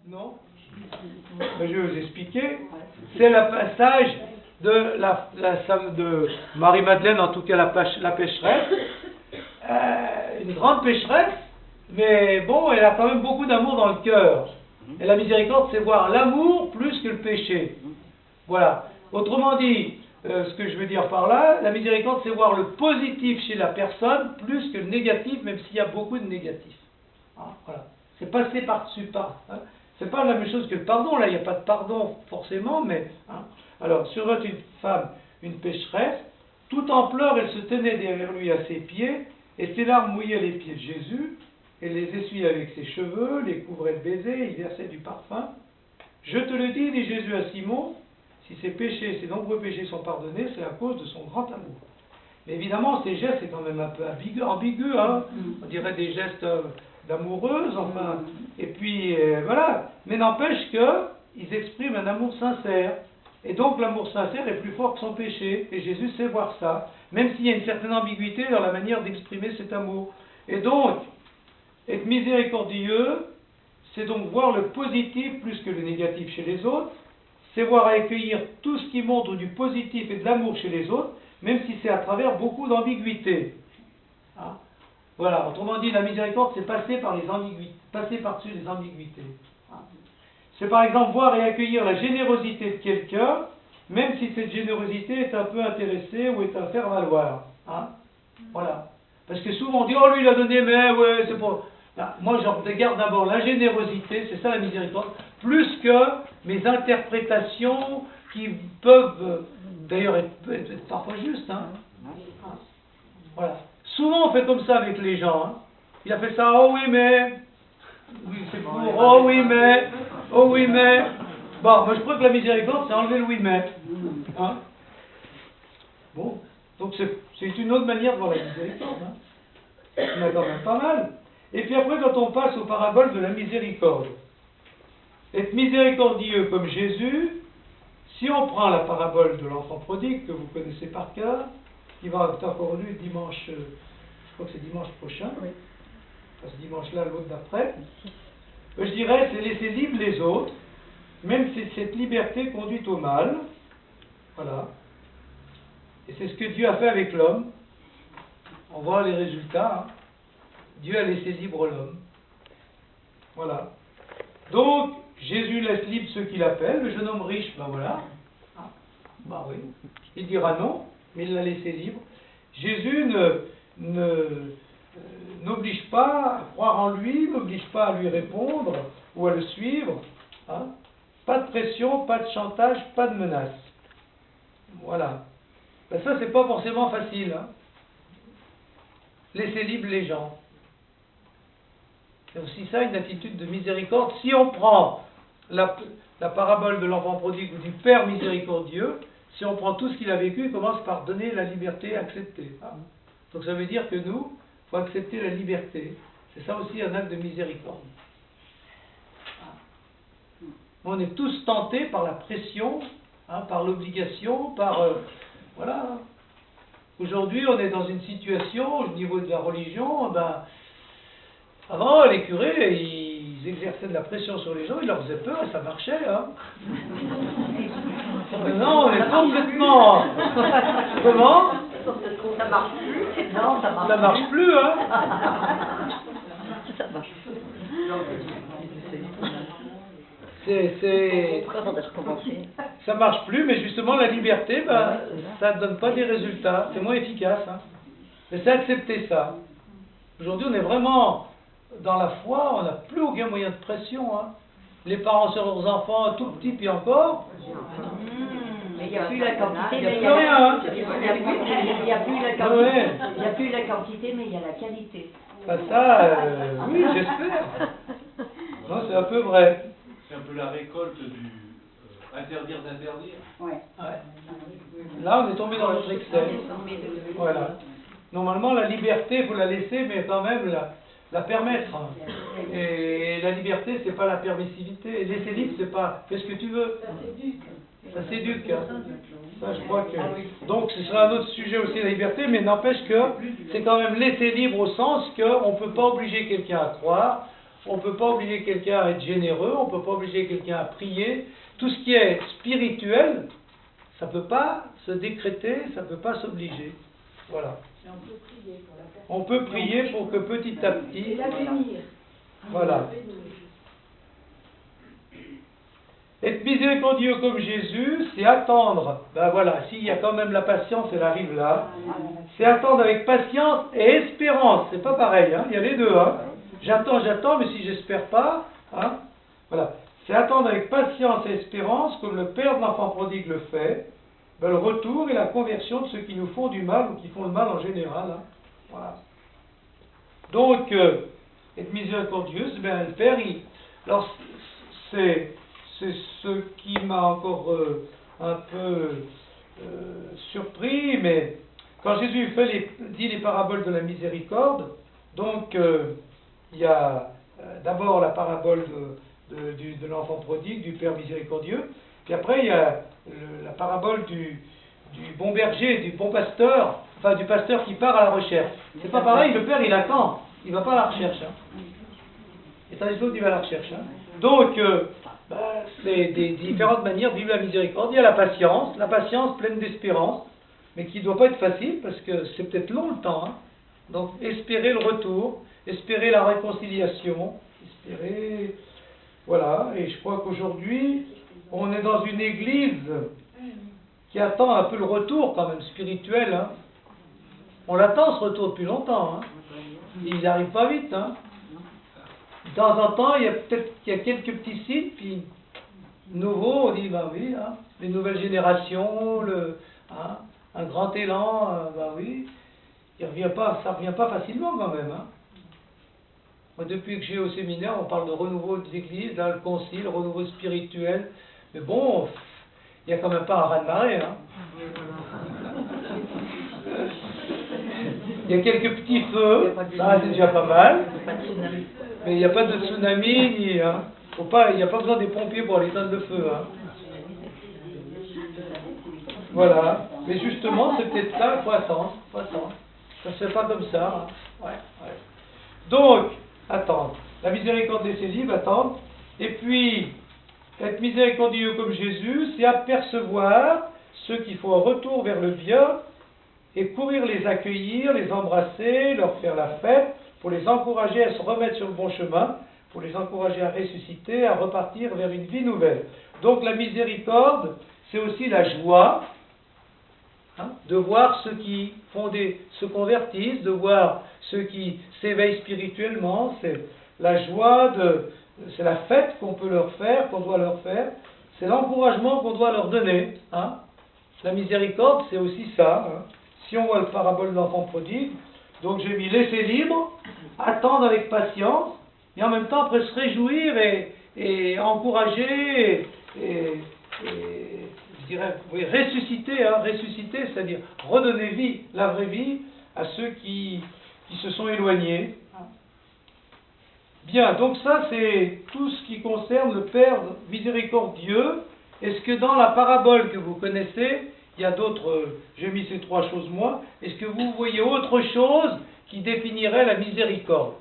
Non. Mais je vais vous expliquer. C'est le passage de Marie-Madeleine, en tout cas la pécheresse. Une grande pécheresse, mais bon, elle a quand même beaucoup d'amour dans le cœur. Et la miséricorde, c'est voir l'amour plus que le péché. Voilà. Autrement dit, ce que je veux dire par là, la miséricorde, c'est voir le positif chez la personne plus que le négatif, même s'il y a beaucoup de négatifs. Hein, voilà. C'est passer par-dessus. C'est pas la même chose que le pardon. Là, il n'y a pas de pardon forcément, mais... Hein. Alors, sur une femme, une pécheresse, tout en pleurs, elle se tenait derrière lui à ses pieds, et ses larmes mouillaient les pieds de Jésus, elle les essuyait avec ses cheveux, les couvrait de baisers, il versait du parfum. Je te le dis, dit Jésus à Simon, si ses péchés, ses nombreux péchés sont pardonnés, c'est à cause de son grand amour. Mais évidemment, ces gestes, c'est quand même un peu ambigu, hein. On dirait des gestes d'amoureuse, enfin, et puis voilà. Mais n'empêche qu'ils expriment un amour sincère. Et donc l'amour sincère est plus fort que son péché, et Jésus sait voir ça, même s'il y a une certaine ambiguïté dans la manière d'exprimer cet amour. Et donc, être miséricordieux, c'est donc voir le positif plus que le négatif chez les autres, c'est voir accueillir tout ce qui montre du positif et de l'amour chez les autres, même si c'est à travers beaucoup d'ambiguïté. Hein? Voilà, autrement dit, la miséricorde, c'est passer par les ambiguïtés, passer par-dessus les ambiguïtés. Hein? C'est par exemple voir et accueillir la générosité de quelqu'un, même si cette générosité est un peu intéressée ou est un faire-valoir. Hein? Voilà. Parce que souvent on dit, oh lui il a donné, mais ouais, c'est pas... Là, moi je regarde d'abord la générosité, c'est ça la miséricorde, plus que mes interprétations qui peuvent d'ailleurs être parfois justes. Hein? Voilà. Souvent on fait comme ça avec les gens. Hein? Il a fait ça, oh oui mais... Oui, c'est pour, oh oui mais... Oh oui mais... Bon, moi je crois que la miséricorde c'est enlever le oui mais. Hein? Bon, donc c'est une autre manière de voir la miséricorde. Hein? Il y en a quand même pas mal. Et puis après, quand on passe aux paraboles de la miséricorde, être miséricordieux comme Jésus, si on prend la parabole de l'enfant prodigue, que vous connaissez par cœur, qui va être encore lu dimanche, je crois que c'est dimanche prochain, oui. Parce que dimanche-là, l'autre d'après, je dirais, c'est laisser libres les autres, même si cette liberté conduit au mal. Voilà. Et c'est ce que Dieu a fait avec l'homme. On voit les résultats. Hein. Dieu a laissé libre l'homme. Voilà. Donc, Jésus laisse libre ceux qu'il appelle. Le jeune homme riche, ben voilà. Ah, ben oui. Il dira non, mais il l'a laissé libre. Jésus n'oblige pas à croire en lui, n'oblige pas à lui répondre ou à le suivre. Hein. Pas de pression, pas de chantage, pas de menace. Voilà. Ben ça, c'est pas forcément facile. Hein. Laisser libre les gens. C'est aussi ça une attitude de miséricorde. Si on prend la parabole de l'enfant prodigue ou du Père miséricordieux, si on prend tout ce qu'il a vécu, il commence par donner la liberté, accepter. Hein. Donc ça veut dire que nous, il faut accepter la liberté. C'est ça aussi un acte de miséricorde. On est tous tentés par la pression, hein, par l'obligation, par... voilà. Aujourd'hui, on est dans une situation, au niveau de la religion, ben, avant, les curés, ils exerçaient de la pression sur les gens, ils leur faisaient peur et ça marchait. Hein. Maintenant, on est complètement... Comment? Ça marche plus. Non, ça marche plus, hein. Ça marche plus. Ça marche plus, mais justement la liberté, ben, ça ne donne pas des résultats, c'est moins efficace. Hein. Mais c'est accepter ça. Aujourd'hui, on est vraiment dans la foi, on n'a plus aucun moyen de pression. Hein. Les parents sur leurs enfants, tout petits, puis encore. Mais il n'y a plus la quantité, il n'y a plus rien. Hein. Il n'y a plus la quantité, il n'y a plus la quantité, mais il y a la qualité. Ben ça, oui, j'espère. Non, c'est un peu vrai. C'est un peu la récolte du interdire d'interdire. Ouais. Là, on est tombé dans notre excès. Voilà. Normalement, la liberté, il faut la laisser, mais quand même la permettre. Et la liberté, c'est pas la permissivité. Laisser libre, c'est pas fais ce que tu veux. Ça s'éduque. Hein. Ça, je crois que. Donc, ce sera un autre sujet aussi, la liberté, mais n'empêche que c'est quand même laisser libre au sens qu'on ne peut pas obliger quelqu'un à croire. on ne peut pas obliger quelqu'un à être généreux, on ne peut pas obliger quelqu'un à prier. Tout ce qui est spirituel, ça ne peut pas se décréter, ça ne peut pas s'obliger. Voilà. Mais on peut prier pour la personne. On peut prier pour que petit à petit... Et la bénir. Voilà. Être miséricordieux comme Jésus, c'est attendre. Ben voilà, s'il y a quand même la patience, elle arrive là. C'est attendre avec patience et espérance. C'est pas pareil, hein. Il y a les deux, hein. J'attends, mais si j'espère pas, hein. Voilà. C'est attendre avec patience et espérance, comme le père de l'enfant prodigue le fait, ben, le retour et la conversion de ceux qui nous font du mal ou qui font le mal en général. Hein. Voilà. Donc, être miséricordieux, ben, le Père, alors, c'est ce qui m'a encore un peu surpris, mais quand Jésus dit les paraboles de la miséricorde, donc il y a d'abord la parabole de l'enfant prodigue, du Père miséricordieux, puis après il y a la parabole du bon berger, du bon pasteur, enfin du pasteur qui part à la recherche. C'est pas pareil, le Père il attend, il va pas à la recherche. Hein. Et tandis que l'autre il va à la recherche. Hein. Donc, c'est des différentes manières de vivre la miséricorde. Il y a la patience pleine d'espérance, mais qui ne doit pas être facile parce que c'est peut-être long le temps. Hein. Donc, espérer le retour, espérer la réconciliation, espérer. Voilà, et je crois qu'aujourd'hui, on est dans une église qui attend un peu le retour quand même spirituel. Hein. On l'attend ce retour depuis longtemps. Hein. Il n'arrive pas vite. Hein. De temps en temps, il y a quelques petits signes, puis nouveau, on dit, ben oui, hein, les nouvelles générations, un grand élan, ben oui, ça revient pas facilement quand même. Hein. Moi, depuis que j'ai au séminaire, on parle de renouveau des églises, là, le concile, renouveau spirituel, mais bon, il n'y a quand même pas un raz-de-marée. Hein. Il y a quelques petits feux, ça c'est déjà pas mal. Mais il n'y a pas de tsunami, ni, hein. Il n'y a pas besoin des pompiers pour aller éteindre le feu. Hein. Voilà. Mais justement, c'est peut-être ça, il faut attendre. Ça ne se fait pas comme ça. Hein. Ouais. Donc, attendre. La miséricorde des saisis, attendre. Et puis, être miséricordieux comme Jésus, c'est apercevoir ceux qui font un retour vers le bien et courir les accueillir, les embrasser, leur faire la fête, pour les encourager à se remettre sur le bon chemin, pour les encourager à ressusciter, à repartir vers une vie nouvelle. Donc la miséricorde, c'est aussi la joie, hein, de voir ceux qui se convertissent, de voir ceux qui s'éveillent spirituellement, c'est la joie, c'est la fête qu'on peut leur faire, qu'on doit leur faire, c'est l'encouragement qu'on doit leur donner. Hein. La miséricorde, c'est aussi ça. Hein. Si on voit le parabole de l'enfant prodigue, donc j'ai mis laisser libre, attendre avec patience, et en même temps après se réjouir et encourager et je dirais, oui, ressusciter, c'est-à-dire redonner vie, la vraie vie, à ceux qui se sont éloignés. Bien, donc ça c'est tout ce qui concerne le Père miséricordieux. Est-ce que dans la parabole que vous connaissez, il y a d'autres, j'ai mis ces trois choses moi, est-ce que vous voyez autre chose qui définirait la miséricorde?